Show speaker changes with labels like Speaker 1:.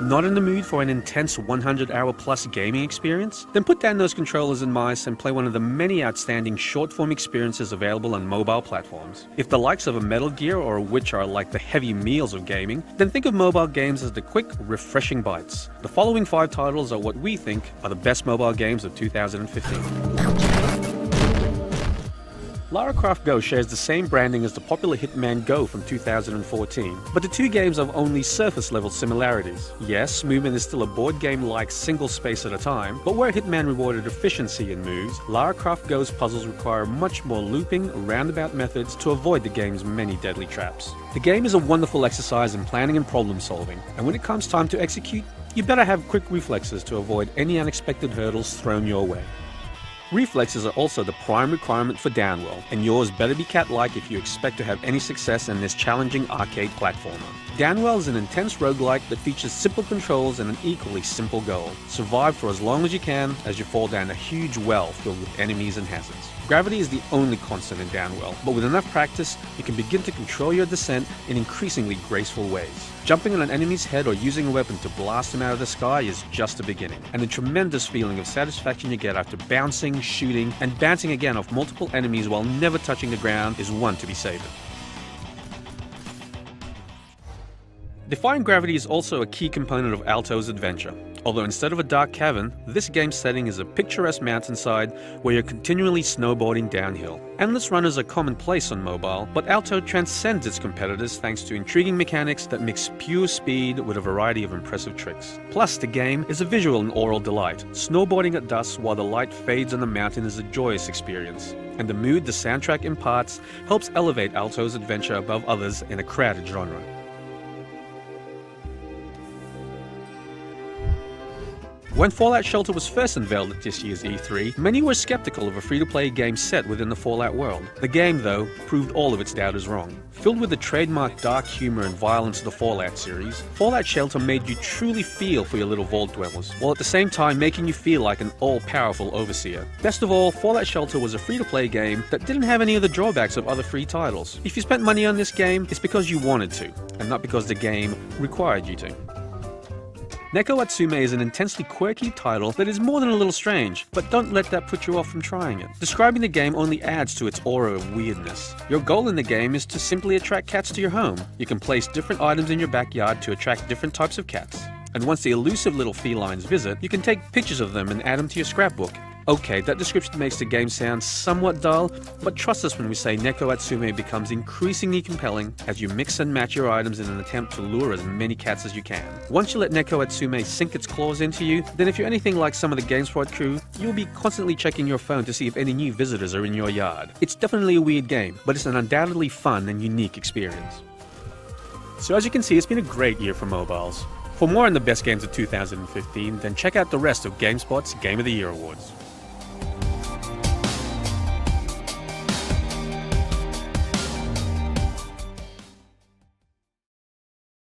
Speaker 1: Not in the mood for an intense 100-hour-plus gaming experience? Then put down those controllers and mice and play one of the many outstanding short-form experiences available on mobile platforms. If the likes of a Metal Gear or a Witcher are like the heavy meals of gaming, then think of mobile games as the quick, refreshing bites. The following 5 titles are what we think are the best mobile games of 2015. Lara Croft Go shares the same branding as the popular Hitman Go from 2014, but the two games have only surface-level similarities. Yes, movement is still a board game-like single space at a time, but where Hitman rewarded efficiency in moves, Lara Croft Go's puzzles require much more looping, roundabout methods to avoid the game's many deadly traps. The game is a wonderful exercise in planning and problem-solving, and when it comes time to execute, you better have quick reflexes to avoid any unexpected hurdles thrown your way. Reflexes are also the prime requirement for Downwell, and yours better be cat-like if you expect to have any success in this challenging arcade platformer. Downwell is an intense roguelike that features simple controls and an equally simple goal. Survive for as long as you can as you fall down a huge well filled with enemies and hazards. Gravity is the only constant in Downwell, but with enough practice, you can begin to control your descent in increasingly graceful ways. Jumping on an enemy's head or using a weapon to blast him out of the sky is just the beginning, and the tremendous feeling of satisfaction you get after bouncing, shooting, and bouncing again off multiple enemies while never touching the ground is one to be savored. Defying gravity is also a key component of Alto's adventure, although instead of a dark cavern, this game's setting is a picturesque mountainside where you're continually snowboarding downhill. Endless runners are commonplace on mobile, but Alto transcends its competitors thanks to intriguing mechanics that mix pure speed with a variety of impressive tricks. Plus, the game is a visual and aural delight. Snowboarding at dusk while the light fades on the mountain is a joyous experience, and the mood the soundtrack imparts helps elevate Alto's adventure above others in a crowded genre. When Fallout Shelter was first unveiled at this year's E3, many were skeptical of a free-to-play game set within the Fallout world. The game, though, proved all of its doubters wrong. Filled with the trademark dark humor and violence of the Fallout series, Fallout Shelter made you truly feel for your little vault dwellers, while at the same time making you feel like an all-powerful overseer. Best of all, Fallout Shelter was a free-to-play game that didn't have any of the drawbacks of other free titles. If you spent money on this game, it's because you wanted to, and not because the game required you to. Neko Atsume is an intensely quirky title that is more than a little strange, but don't let that put you off from trying it. Describing the game only adds to its aura of weirdness. Your goal in the game is to simply attract cats to your home. You can place different items in your backyard to attract different types of cats. And once the elusive little felines visit, you can take pictures of them and add them to your scrapbook. Okay, that description makes the game sound somewhat dull, but trust us when we say Neko Atsume becomes increasingly compelling as you mix and match your items in an attempt to lure as many cats as you can. Once you let Neko Atsume sink its claws into you, then if you're anything like some of the GameSpot crew, you'll be constantly checking your phone to see if any new visitors are in your yard. It's definitely a weird game, but it's an undoubtedly fun and unique experience. So as you can see, it's been a great year for mobiles. For more on the best games of 2015, then check out the rest of GameSpot's Game of the Year awards.